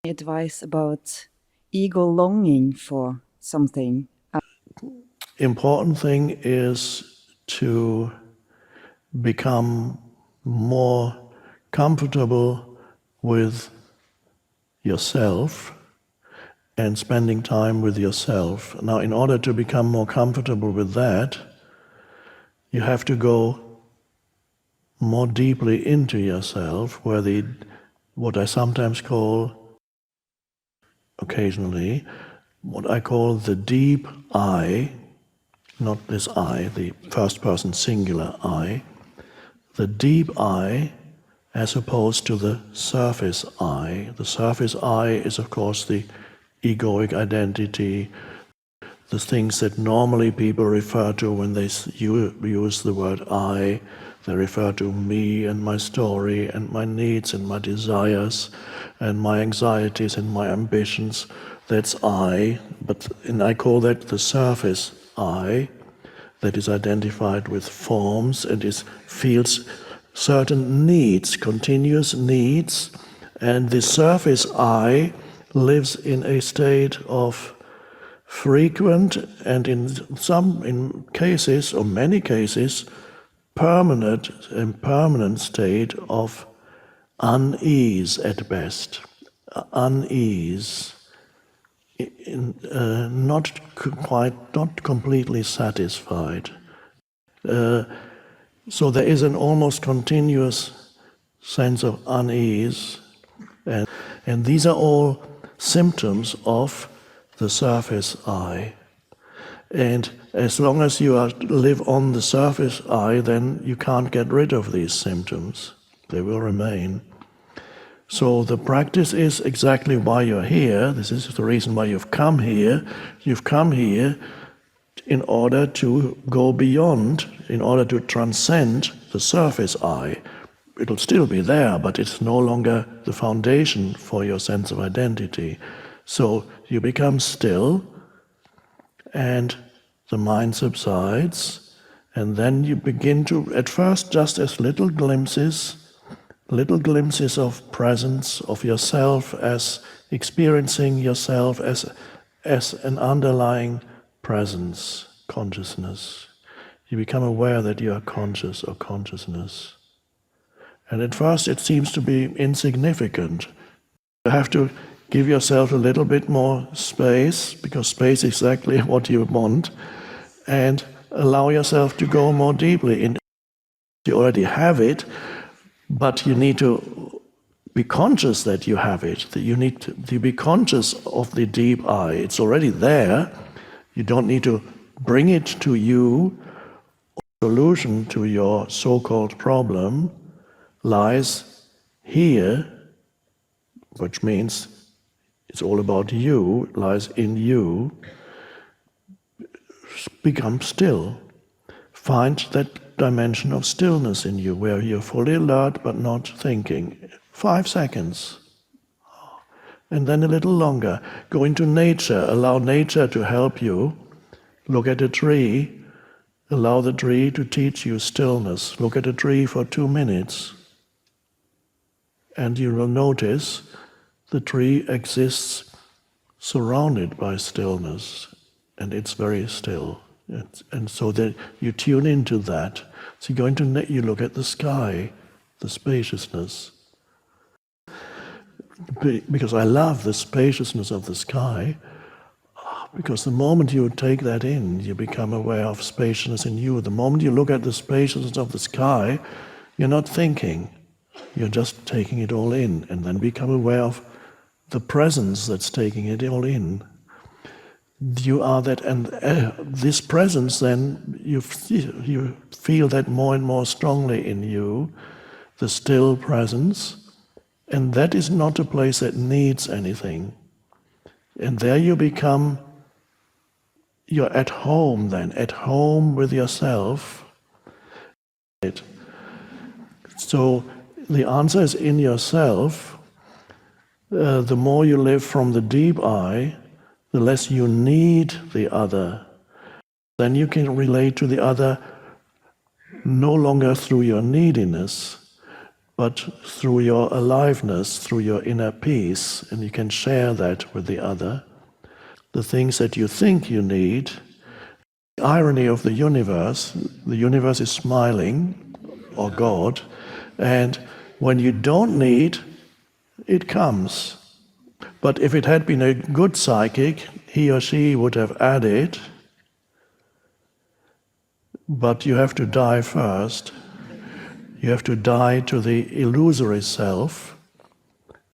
Advice about ego longing for something. Important thing is to become more comfortable with yourself and spending time with yourself. Now, in order to become more comfortable with that, you have to go more deeply into yourself, where what I sometimes call, occasionally, what I call the deep I, not this I, the first person singular I, the deep I as opposed to the surface I. The surface I is, of course, the egoic identity, the things that normally people refer to when they use the word I. They refer to me and my story and my needs and my desires and my anxieties and my ambitions. That's I, and I call that the surface I, that is identified with forms and feels certain needs, continuous needs, and the surface I lives in a state of frequent and in cases, or many cases, permanent state of unease at best. Unease, not completely satisfied. So there is an almost continuous sense of unease, and these are all symptoms of the surface I. And as long as you live on the surface I, then you can't get rid of these symptoms. They will remain. So the practice is exactly why you're here. This is the reason why you've come here. You've come here in order to go beyond, in order to transcend the surface I. It'll still be there, but it's no longer the foundation for your sense of identity. So you become still, and the mind subsides, and then you begin to, at first, just as little glimpses of presence of yourself, as experiencing yourself as an underlying presence, consciousness. You become aware that you are conscious or consciousness. And at first it seems to be insignificant. You have to give yourself a little bit more space, because space is exactly what you want, and allow yourself to go more deeply in. You already have it, but you need to be conscious that you have it, that you need to be conscious of the deep I. It's already there. You don't need to bring it to you. The solution to your so-called problem lies here, which means it's all about you, lies in you. Become still. Find that dimension of stillness in you, where you're fully alert but not thinking. 5 seconds. And then a little longer. Go into nature. Allow nature to help you. Look at a tree. Allow the tree to teach you stillness. Look at a tree for 2 minutes. And you will notice the tree exists surrounded by stillness, and it's very still. And so that you tune into that. So you go into you look at the sky, the spaciousness. Because I love the spaciousness of the sky, because the moment you take that in, you become aware of spaciousness in you. The moment you look at the spaciousness of the sky, you're not thinking. You're just taking it all in, and then become aware of the presence that's taking it all in. You are that, and this presence, then you feel that more and more strongly in you, the still presence, and that is not a place that needs anything. And there you're at home then, at home with yourself. So the answer is in yourself. The more you live from the deep I, the less you need the other. Then you can relate to the other no longer through your neediness, but through your aliveness, through your inner peace, and you can share that with the other, the things that you think you need. The irony of the universe is smiling, or God, and when you don't need, it comes. But if it had been a good psychic, he or she would have added, but you have to die first. You have to die to the illusory self,